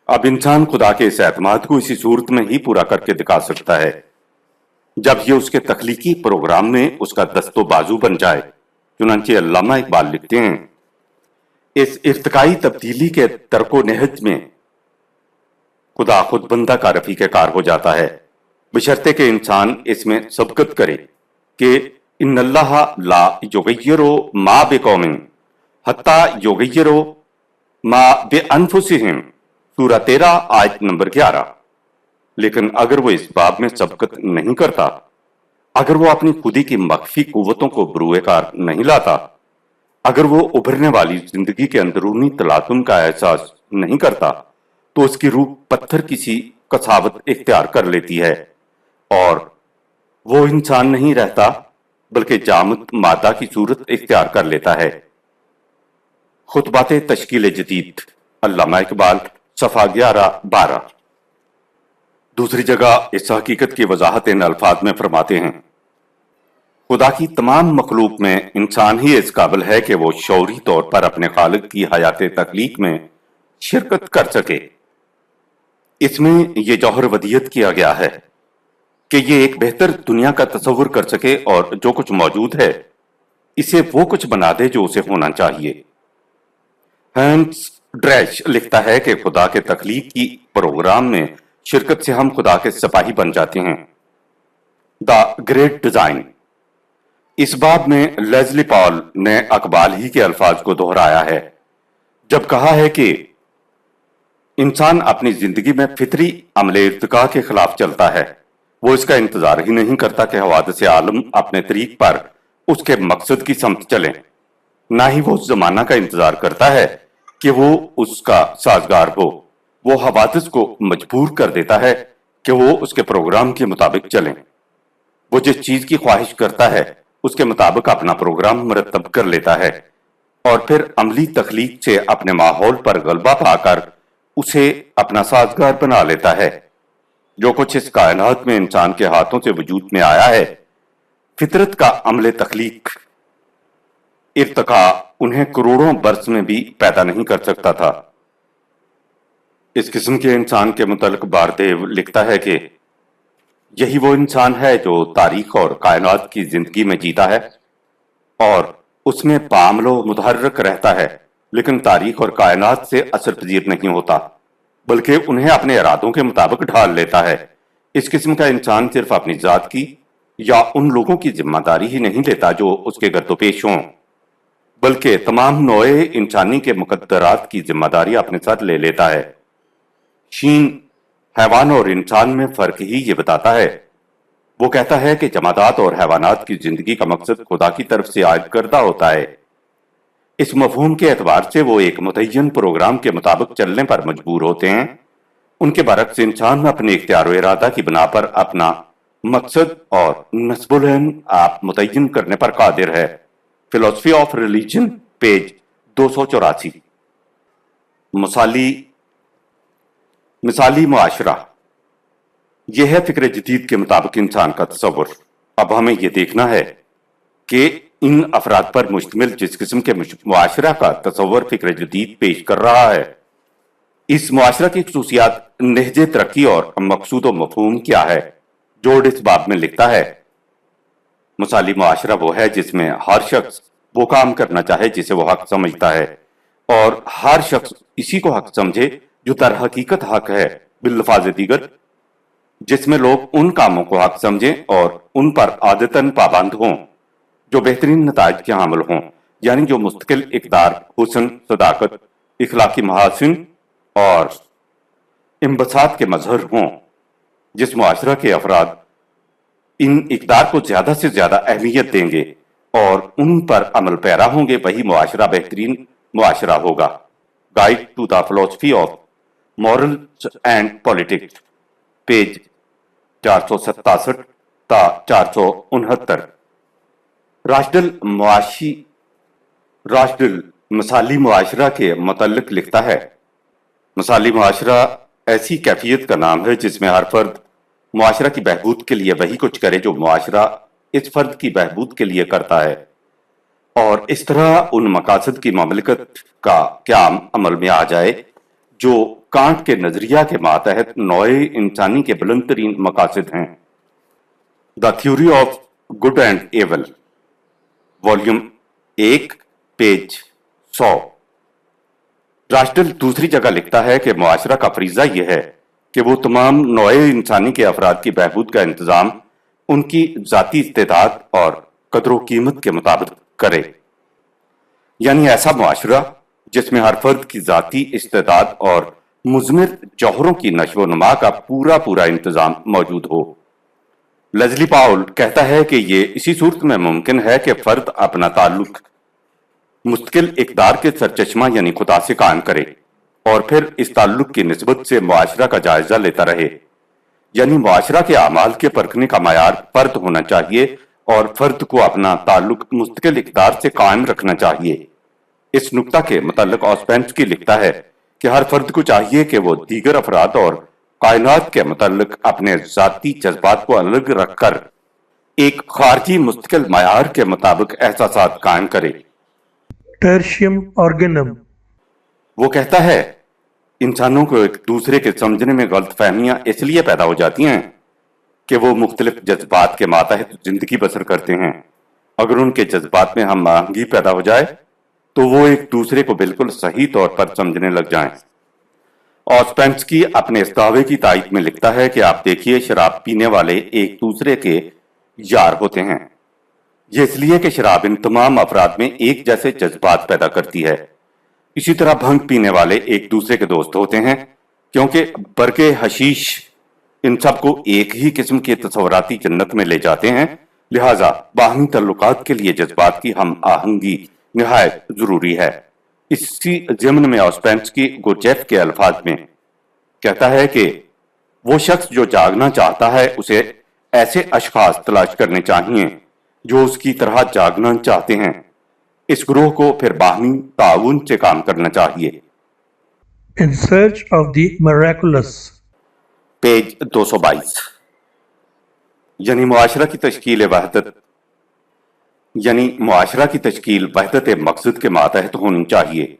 अब इंसान खुदा के इस एतमाद को इसी सूरत में ही पूरा करके दिखा सकता है जब ये उसके तख्लीकी प्रोग्राम में उसका दस्तो बाजू बन जाए। चुनांचे अल्लामा इकबाल लिखते हैं, इस इर्तिकाई तब्दीली के तरको नहज में खुदा खुद बंदा का रफीक कार हो जाता है, बशर्ते के इंसान इसमें सबकत करे कि इन्नल्लाह ला युगय्यिरु मा बिकौमिन हत्ता युगय्यिरु मा बिअनफुसिहिम। सूरह 13 आयत नंबर 11। لیکن اگر وہ اس باب میں سبقت نہیں کرتا، اگر وہ اپنی خودی کی مخفی قوتوں کو بروئے کار نہیں لاتا، اگر وہ ابھرنے والی زندگی کے اندرونی تلاطم کا احساس نہیں کرتا، تو اس کی روح پتھر کسی قساوت اختیار کر لیتی ہے اور وہ انسان نہیں رہتا بلکہ جامد مادہ کی صورت اختیار کر لیتا ہے۔ خطبات تشکیل جدید، علامہ اقبال، صفحہ 11-12۔ دوسری جگہ اس حقیقت کی وضاحت ان الفاظ میں فرماتے ہیں: خدا کی تمام مخلوق میں انسان ہی اس قابل ہے کہ وہ شعوری طور پر اپنے خالق کی حیات تخلیق میں شرکت کر سکے۔ اس میں یہ جوہر ودیت کیا گیا ہے کہ یہ ایک بہتر دنیا کا تصور کر سکے اور جو کچھ موجود ہے اسے وہ کچھ بنا دے جو اسے ہونا چاہیے۔ ہینس ڈریش لکھتا ہے کہ خدا کے تخلیق کی پروگرام میں شرکت سے ہم خدا کے سپاہی بن جاتے ہیں۔ دا گریٹ ڈیزائن، اس باب میں لیزلی پال نے اقبال ہی کے الفاظ کو دہرایا ہے جب کہا ہے کہ انسان اپنی زندگی میں فطری عمل ارتقاء کے خلاف چلتا ہے۔ وہ اس کا انتظار ہی نہیں کرتا کہ حوادث عالم اپنے طریق پر اس کے مقصد کی سمت چلیں، نہ ہی وہ اس زمانہ کا انتظار کرتا ہے کہ وہ اس کا سازگار ہو۔ وہ حوادث کو مجبور کر دیتا ہے کہ وہ اس کے پروگرام کے مطابق چلیں۔ وہ جس چیز کی خواہش کرتا ہے اس کے مطابق اپنا پروگرام مرتب کر لیتا ہے اور پھر عملی تخلیق سے اپنے ماحول پر غلبہ پا کر اسے اپنا سازگار بنا لیتا ہے۔ جو کچھ اس کائنات میں انسان کے ہاتھوں سے وجود میں آیا ہے، فطرت کا عمل تخلیق، ارتقاء انہیں کروڑوں برس میں بھی پیدا نہیں کر سکتا تھا۔ اس قسم کے انسان کے متعلق باردیو لکھتا ہے کہ یہی وہ انسان ہے جو تاریخ اور کائنات کی زندگی میں جیتا ہے اور اس میں پامل و متحرک رہتا ہے، لیکن تاریخ اور کائنات سے اثر پذیر نہیں ہوتا بلکہ انہیں اپنے ارادوں کے مطابق ڈھال لیتا ہے۔ اس قسم کا انسان صرف اپنی ذات کی یا ان لوگوں کی ذمہ داری ہی نہیں لیتا جو اس کے گرد و پیش ہوں، بلکہ تمام نوع انسانی کے مقدرات کی ذمہ داری اپنے ساتھ لے لیتا ہے۔ شین حیوان اور انسان میں فرق ہی یہ بتاتا ہے۔ وہ کہتا ہے کہ جمادات اور حیوانات کی زندگی کا مقصد خدا کی طرف سے عائد کردہ ہوتا ہے۔ اس مفہوم کے اعتبار سے وہ ایک متعین پروگرام کے مطابق چلنے پر مجبور ہوتے ہیں۔ ان کے برعکس انسان اپنے اختیار و ارادہ کی بنا پر اپنا مقصد اور نصب العین آپ متعین کرنے پر قادر ہے۔ فلسفی آف ریلیجن، پیج 284۔ مثالی معاشرہ، یہ ہے فکر جدید کے مطابق انسان کا تصور۔ اب ہمیں یہ دیکھنا ہے کہ ان افراد پر مشتمل جس قسم کے معاشرہ کا تصور فکر جدید پیش کر رہا ہے، اس معاشرہ کی خصوصیات، نہج ترقی اور مقصود و مفہوم کیا ہے۔ جورڈ اس باب میں لکھتا ہے: مثالی معاشرہ وہ ہے جس میں ہر شخص وہ کام کرنا چاہے جسے وہ حق سمجھتا ہے اور ہر شخص اسی کو حق سمجھے جو در حقیقت حق ہے۔ باللفاظ دیگر، جس میں لوگ ان کاموں کو حق سمجھیں اور ان پر عادتاً پابند ہوں جو بہترین نتائج کے حامل ہوں، یعنی جو مستقل اقدار، حسن، صداقت، اخلاقی محاسن اور انبساط کے مظہر ہوں۔ جس معاشرہ کے افراد ان اقدار کو زیادہ سے زیادہ اہمیت دیں گے اور ان پر عمل پیرا ہوں گے، وہی معاشرہ بہترین معاشرہ ہوگا۔ گائیڈ ٹو دا فلسفی of morals and politics, page 467 تا 469۔ راشدل مثالی معاشرہ کے متعلق لکھتا ہے: مثالی معاشرہ ایسی کیفیت کا نام ہے جس میں ہر فرد معاشرہ کی بہبود کے لیے وہی کچھ کرے جو معاشرہ اس فرد کی بہبود کے لیے کرتا ہے، اور اس طرح ان مقاصد کی مملکت کا قیام عمل میں آ جائے جو کانٹ کے نظریہ کے ماتحت نوع انسانی کے بلند ترین مقاصد ہیں۔ The theory of good and evil, volume 1، page 100۔ Rashdall دوسری جگہ لکھتا ہے کہ معاشرہ کا فریضہ یہ ہے کہ وہ تمام نوع انسانی کے افراد کی بہبود کا انتظام ان کی ذاتی استعداد اور قدر و قیمت کے مطابق کرے، یعنی ایسا معاشرہ جس میں ہر فرد کی ذاتی استعداد اور मुज़मिर जौहरों की नशो नुमा का पूरा पूरा इंतजाम मौजूद हो। लेज़ली पाउल कहता है कि ये इसी सूरत में मुमकिन है कि फर्द अपना ताल्लुक मुस्तकिल इक़दार के सरचश्मा यानी खुदा से कायम करे और फिर इस ताल्लुक की निस्बत से मुआशरा का जायजा लेता रहे। यानी मुआशरा के अमाल के परखने का मयार फर्द होना चाहिए और फर्द को अपना ताल्लुक मुस्तकिल इक़दार से कायम रखना चाहिए। इस नुक्ता के मुतल्लिक़ ऑस्पेंस्की लिखता है कि हर फर्द को चाहिए कि वो दीगर अफराद और कायनात के मुतल्लिक़ अपने ज़ाती जज्बात को अलग रखकर एक खारजी मुस्तकिल मयार के मुताबिक एहसासात कायम करे। Tertium organum. वो कहता है इंसानों को एक दूसरे के समझने में गलत फहमियां इसलिए पैदा हो जाती हैं कि वो मुख्तलिफ जज्बात के मातहत जिंदगी बसर करते हैं। अगर उनके जज्बात में हम आहंगी पैदा हो जाए तो वो एक दूसरे को बिल्कुल सही तौर पर समझने लग जाएं। ऑस्पेंस्की अपने इस दावे की तायद में लिखता है कि आप देखिए, शराब पीने वाले एक दूसरे के यार होते हैं। ये इसलिए कि शराब इन तमाम अफराद में एक जैसे जज्बात पैदा करती है। इसी तरह भंग पीने वाले एक दूसरे के दोस्त होते हैं क्योंकि बरके हशीश इन सबको एक ही किस्म की तस्वराती जन्नत में ले जाते हैं। लिहाजा बाहमी तल्लुकात के लिए जज्बात की हम आहंगी निहायत जरूरी है। इसी ज़िम्न में ऑस्पेंस्की गुरजेफ के अल्फाज में कहता है कि वो शख्स जो जागना चाहता है उसे ऐसे अशखास तलाश करने चाहिए जो उसकी तरह जागना चाहते हैं। इस ग्रोह को फिर बाहमी ताउन से काम करना चाहिए। In search of the miraculous. Page 222। यानी मुआशरा की तश्कील वहदत वहदत मकसद के मातहत होनी चाहिए।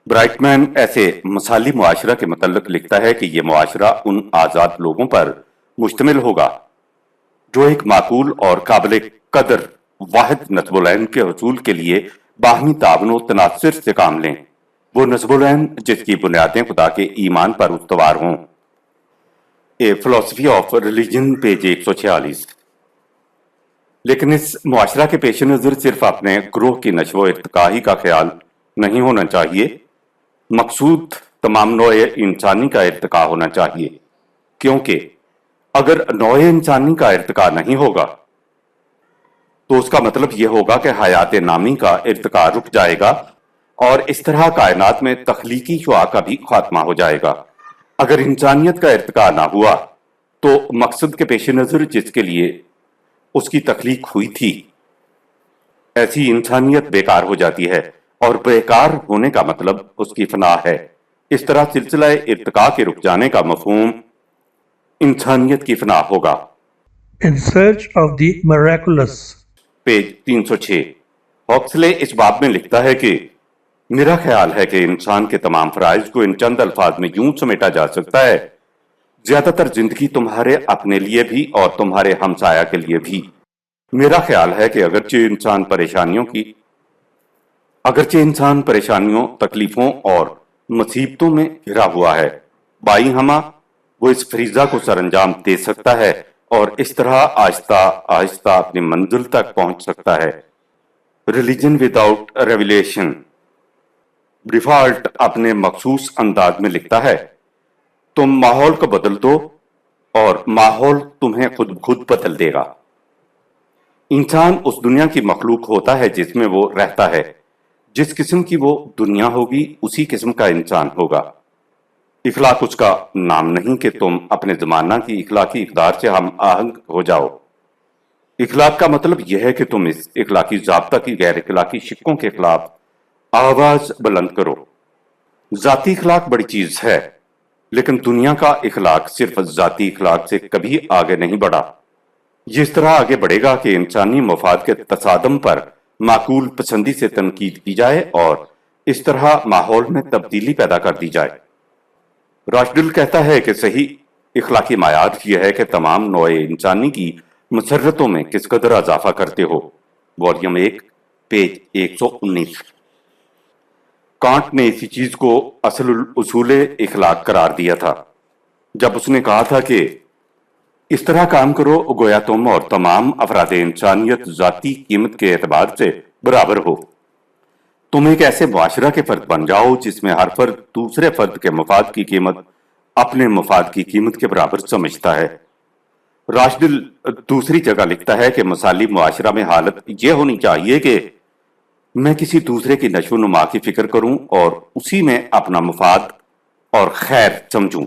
ब्राइटमैन ऐसे मसाली मुआशरा के मुतल्लिक लिखता है कि यह मुआशरा उन आज़ाद लोगों पर मुश्तमिल होगा जो एक माकूल और काबिल कदर वाहिद नस्बुलैन के हसूल के लिए बाहमी ताबनो तनासर से काम लें। वो नस्बुलैन जिसकी बुनियादें खुदा के ईमान पर उस्तवार हों। ए फिलॉसफी ऑफ रिलीजन पेज 146। लेकिन इस मुआशरा के पेश नज़र सिर्फ अपने ग्रोह की नशो इर्तिका ही का ख्याल नहीं होना चाहिए, मकसूद तमाम नौए इंसानी का इर्तिका होना चाहिए। क्योंकि अगर नौए इंसानी का इर्तिका नहीं होगा तो उसका मतलब यह होगा कि हयात नामी का इर्तिका रुक जाएगा और इस तरह कायनात में तख्लीकी शुआ का भी खात्मा हो जाएगा। अगर इंसानियत का इर्तिका ना हुआ तो मकसद के पेश नज़र जिसके लिए उसकी तख्लीक हुई थी, ऐसी इंसानियत बेकार हो जाती है और बेकार होने का मतलब उसकी फना है। इस तरह सिलसिला इर्तिका के रुक जाने का मफहूम इंसानियत की फना होगा। In search of the miraculous. Page 306। हॉक्सले इस बाब में लिखता है कि मेरा ख्याल है कि इंसान के तमाम फराइज को इन चंद अल्फाज में यूं समेटा जा सकता है, ज्यादातर जिंदगी तुम्हारे अपने लिए भी और तुम्हारे हमसाया के लिए भी। मेरा ख्याल है कि अगरचे इंसान परेशानियों, तकलीफों और मुसीबतों में घिरा हुआ है, बाई हमा वो इस फरीजा को सरअंजाम दे सकता है और इस तरह आहिस्ता आहिस्ता अपनी मंजिल तक पहुंच सकता है। रिलीजन विदाउट रेवलेशन डिफॉल्ट अपने मखसूस अंदाज में लिखता है, तुम माहौल को बदल दो और माहौल तुम्हें खुद बदल देगा। इंसान उस दुनिया की मखलूक होता है जिसमें वो रहता है। जिस किस्म की वो दुनिया होगी उसी किस्म का इंसान होगा। इखलाक उसका नाम नहीं कि तुम अपने जमाना की इखलाकी इकदार से हम आहंग हो जाओ। इखलाक का मतलब यह है कि तुम इस इखलाकी ज़ाब्ता की गैर इखलाकी शिक्कों के खिलाफ आवाज बुलंद करो। जाती इखलाक बड़ी चीज है, लेकिन दुनिया का इखलाक सिर्फ जाती इखलाक से कभी आगे नहीं बढ़ा। ये इस तरह आगे बढ़ेगा कि इंसानी मफाद के तसादम पर माकूल पसंदी से तनकीद की जाए और इस तरह माहौल में तब्दीली पैदा कर दी जाए। राशदिल कहता है कि सही इखलाकी मायार यह है कि तमाम नौए इंसानी की मसरतों में किस कदर इजाफा करते हो। Volume 1 page 119। कांट ने इसी चीज को असल उसूले इखलाक करार दिया था जब उसने कहा था कि इस तरह काम करो गोया तुम और तमाम अफराद इंसानियत जाती कीमत के एतबार से बराबर हो। तुम एक ऐसे मुआशरा के फर्द बन जाओ जिसमें हर फर्द दूसरे फर्द के मफाद की कीमत अपने मफाद की कीमत के बराबर समझता है। राशदिल दूसरी जगह लिखता है कि मसाली मुआशरा में हालत यह होनी चाहिए कि मैं किसी दूसरे की नशो नुमा की फिक्र करूं और उसी में अपना मफाद और खैर समझूं,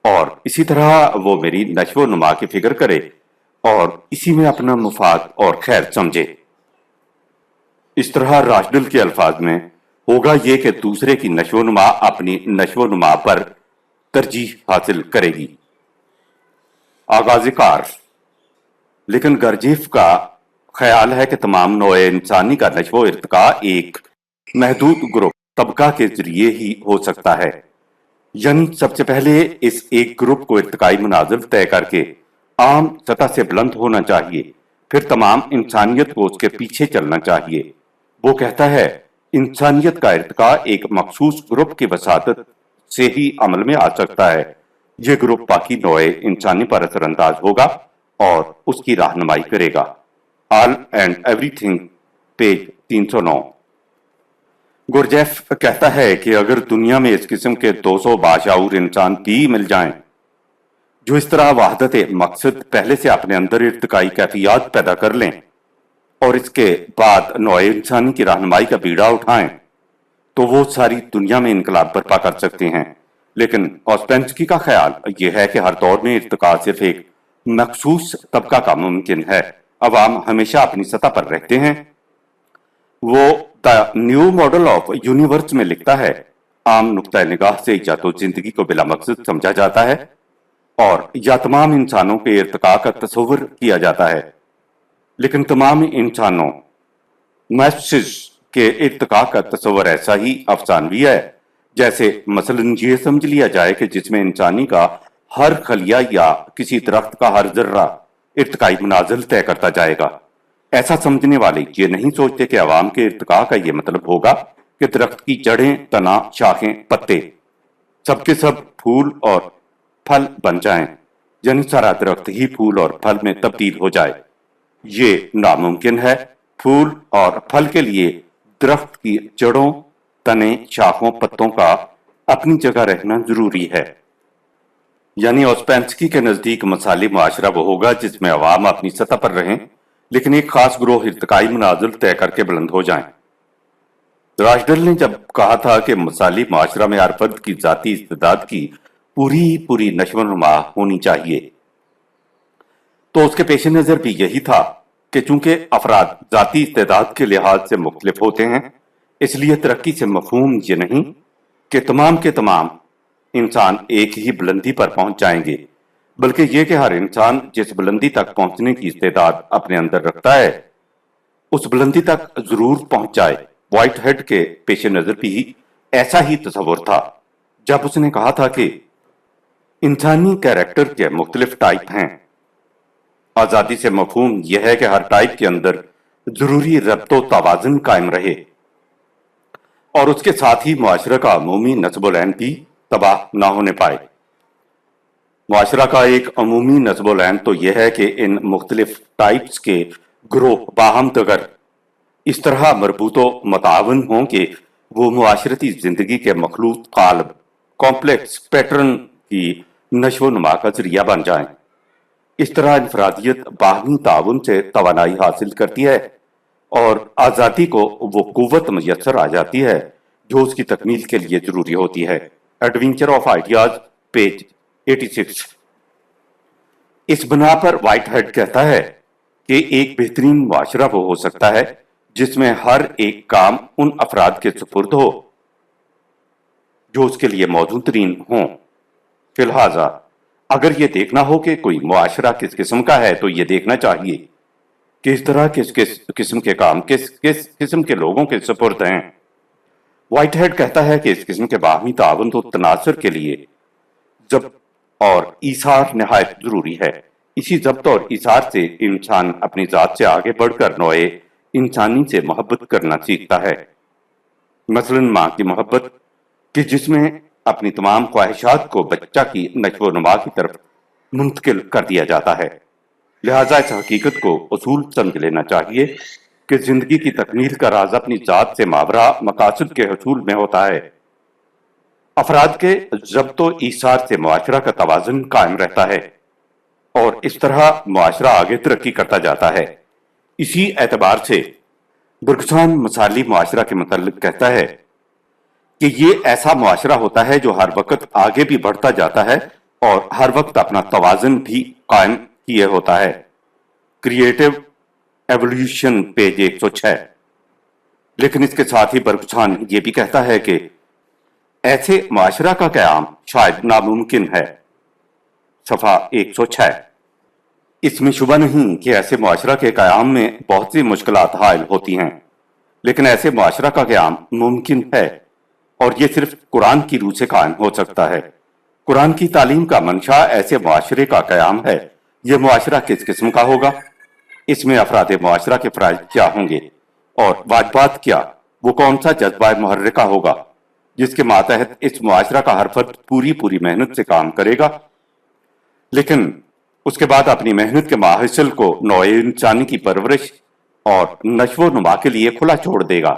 और इसी तरह वो मेरी नशो नुमा की फिक्र करे और इसी में अपना मफाद और खैर समझे। इस तरह राशदिल के अल्फाज में होगा ये कि दूसरे की नशोनुमा अपनी नशोनुमा पर तरजीह हासिल करेगी। आगाज़-ए-कार। लेकिन गर्जीफ का ख्याल है कि तमाम नौए इंसानी का नशो इर्तिका एक महदूद ग्रुप तबका के जरिए ही हो सकता है, यानी सबसे पहले इस एक ग्रुप को इर्तिकाई मनाजिल तय करके आम सतह से बुलंद होना चाहिए, फिर तमाम इंसानियत को उसके पीछे चलना चाहिए। वो कहता है इंसानियत का इर्तिका एक मखसूस ग्रुप की वसादत से ही अमल में आ सकता है। ये ग्रुप बाकी नौए इंसानी पर असरअंदाज होगा और उसकी रहनुमाई करेगा। All and everything, page 309। Gurdjieff कहता है कि अगर दुनिया में इस किस्म के 200 बाशाऊर इंसान भी मिल जाएं जो इस तरह वहदत मकसद पहले से अपने अंदर इर्तिकाई कैफियत पैदा कर लें और इसके बाद नौए इंसानी की रहनुमाई का बीड़ा उठाएं, तो वो सारी दुनिया में इनकलाब बर्पा कर सकते हैं। लेकिन ऑस्पेंस्की का ख्याल यह है कि हर दौर में इर्तिका सिर्फ एक मखसूस तबका का मुमकिन है। अवाम हमेशा अपनी सतह पर रहते हैं। वो the new model of universe में लिखता है, आम नुक्ता निगाह से या तो जिंदगी को बिला मकसद समझा जाता है और या तमाम इंसानों के इर्तिका का तस्वुर किया जाता है, लेकिन तमाम इंसानों मैसेज के इर्तिका का तस्वर ऐसा ही अफसानवी है जैसे मसलन ये समझ लिया जाए कि जिसमें इंसानी का हर खलिया या किसी दरख्त का हर जर्रा इर्तिकाई मनाजिल तय करता जाएगा। ऐसा समझने वाले ये नहीं सोचते कि अवाम के इर्तिका का ये मतलब होगा कि दरख्त की जड़ें, तना, शाखें, पत्ते सबके सब फूल और फल बन जाएं, यानी सारा दरख्त ही फूल और फल में तब्दील हो जाए। ये नामुमकिन है। फूल और फल के लिए दरख्त की जड़ों, तने, शाखों, पत्तों का अपनी जगह रहना जरूरी है। यानी ऑस्पेंस्की के नजदीक मसाली मुआशरा वो होगा जिसमें अवाम अपनी सतह पर रहें, लेकिन एक खास ग्रोह इर्तिकाई मनाजिल तय करके बुलंद हो जाएं। राशदिल ने जब कहा था कि मसाली मुआशरा में हर फर्द की जाती इस्तेदाद की पूरी नशोनुमा होनी चाहिए, तो उसके पेश नजर भी यही था कि चूंकि अफराद जाती इस्तेदाद के लिहाज से मुख्तलिफ होते हैं, इसलिए तरक्की से मफहूम ये नहीं कि तमाम के तमाम इंसान एक ही बुलंदी पर पहुंच जाएंगे, बल्कि यह कि हर इंसान जिस बुलंदी तक पहुंचने की इस्तेदाद अपने अंदर रखता है उस बुलंदी तक जरूर पहुंच जाए। व्हाइट हेड के पेश नजर भी ऐसा ही तस्वुर था जब उसने कहा था कि इंसानी कैरेक्टर के मुख्तलिफ टाइप हैं। आजादी से मफहूम यह है कि हर टाइप के अंदर जरूरी रब्तो तवाज़ुन कायम रहे और उसके साथ ही मुआशरा का अमूमी नस्बोलैन भी तबाह ना होने पाए। मुआशरा का एक अमूमी नस्बोलैन तो यह है कि इन मुख्तलिफ टाइप्स के ग्रोह बाहम तगर इस तरह मरबूतो मुतावन हों कि वो मुआशरती जिंदगी के मखलूत कालब कॉम्प्लेक्स पैटर्न की नशोनुमा का जरिया बन जाएं। इस तरह इनफरादियत बाहमी ताउन से तवानाई हासिल करती है और आज़ादी को वो कुव्वत मुयस्सर आ जाती है जो उसकी तकमील के लिए जरूरी होती है। Adventure of ideas, page 86। इस बना पर व्हाइट हेड कहता है कि एक बेहतरीन मुआशरा वो हो सकता है जिसमें हर एक काम उन अफराद के सुपुर्द हो जो उसके लिए मौजूद तरीन हों। फिलहाजा अगर ये देखना हो कि कोई मुआशरा किस किस्म का है तो ये देखना चाहिए कि इस तरह किस किस्म के काम किस किस्म के लोगों के सुपुर्द हैं। व्हाइट हेड कहता है कि इस किस्म के बाहमी ताउन तो तनासुर के लिए जब्त और ईसार निहायत जरूरी है। इसी जब्त और ईसार से इंसान अपनी जात से आगे बढ़कर नौए इंसानी से मोहब्बत करना सीखता है। मसलन माँ की मोहब्बत कि जिसमें अपनी तमाम ख्वाहिशात को बच्चा की नशोनुमा की तरफ मुंतकिल कर दिया जाता है। लिहाजा इस हकीकत को उसूल समझ लेना चाहिए کہ زندگی کی تکمیل کا راز اپنی ذات سے ماورا مقاصد کے حصول میں ہوتا ہے۔ افراد کے ضبط و ایثار سے معاشرہ کا توازن قائم رہتا ہے اور اس طرح معاشرہ آگے ترقی کرتا جاتا ہے۔ اسی اعتبار سے برگسان مثالی معاشرہ کے متعلق کہتا ہے کہ یہ ایسا معاشرہ ہوتا ہے جو ہر وقت آگے بھی بڑھتا جاتا ہے اور ہر وقت اپنا توازن بھی قائم کیے ہوتا ہے۔ Creative evolution page 106۔ لیکن اس کے ساتھ ہی برگسان یہ بھی کہتا ہے کہ ایسے معاشرہ کا قیام شاید ناممکن ہے، صفحہ 106۔ اس میں شبہ نہیں کہ ایسے معاشرہ کے قیام میں بہت سی مشکلات حائل ہوتی ہیں، لیکن ایسے معاشرہ کا قیام ممکن ہے اور یہ صرف قرآن کی روح سے قائم ہو سکتا ہے۔ قرآن کی تعلیم کا منشا ایسے معاشرے کا قیام ہے۔ یہ معاشرہ کس قسم کا ہوگا؟ اس میں افراد معاشرہ کے فرائض کیا ہوں گے اور واجبات کیا؟ وہ کون سا جذبہ محرکہ ہوگا جس کے ماتحت اس معاشرہ کا ہر فرد پوری محنت سے کام کرے گا، لیکن اس کے بعد اپنی محنت کے ماحصل کو نوع انسانی کی پرورش اور نشو و نما کے لیے کھلا چھوڑ دے گا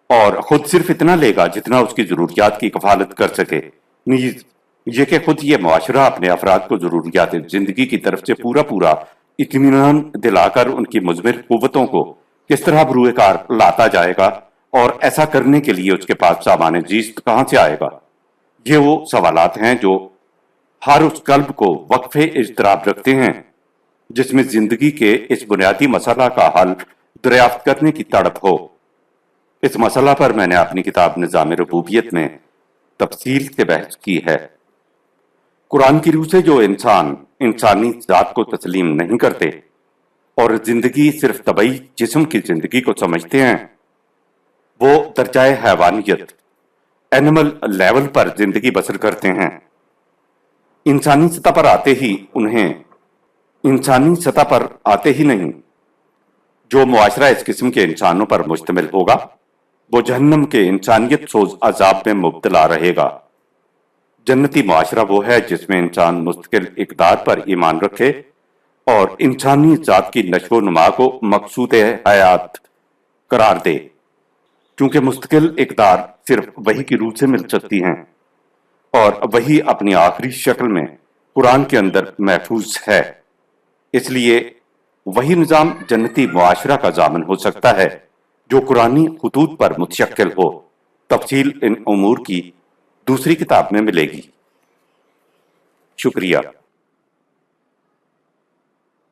اور خود صرف اتنا لے گا جتنا اس کی ضروریات کی کفالت کر سکے، نیز یہ کہ خود یہ معاشرہ اپنے افراد کو ضروریات زندگی کی طرف سے پورا اطمینان دلا کر ان کی مضمر قوتوں کو کس طرح بروئے کار لاتا جائے گا اور ایسا کرنے کے لیے اس کے پاس سامان زیست کہاں سے آئے گا۔ یہ وہ سوالات ہیں جو ہر اس قلب کو وقف اضطراب رکھتے ہیں جس میں زندگی کے اس بنیادی مسئلہ کا حل دریافت کرنے کی تڑپ ہو۔ اس مسئلہ پر میں نے اپنی کتاب نظام ربوبیت میں تفصیل سے بحث کی ہے۔ قرآن کی روح سے جو انسانی ذات کو تسلیم نہیں کرتے اور زندگی صرف طبعی جسم کی زندگی کو سمجھتے ہیں، وہ درجہ حیوانیت اینیمل لیول پر زندگی بسر کرتے ہیں۔ انسانی سطح پر آتے ہی نہیں۔ جو معاشرہ اس قسم کے انسانوں پر مشتمل ہوگا وہ جہنم کے انسانیت سوز عذاب میں مبتلا رہے گا۔ جنتی معاشرہ وہ ہے جس میں انسان مستقل اقدار پر ایمان رکھے اور انسانی ذات کی نشو و نما کو مقصود حیات قرار دے، کیونکہ مستقل اقدار صرف وحی کی روح سے مل سکتی ہیں اور وہی اپنی آخری شکل میں قرآن کے اندر محفوظ ہے۔ اس لیے وہی نظام جنتی معاشرہ کا ضامن ہو سکتا ہے جو قرآنی خطوط پر متشکل ہو۔ تفصیل ان امور کی دوسری کتاب میں ملے گی۔ شکریہ۔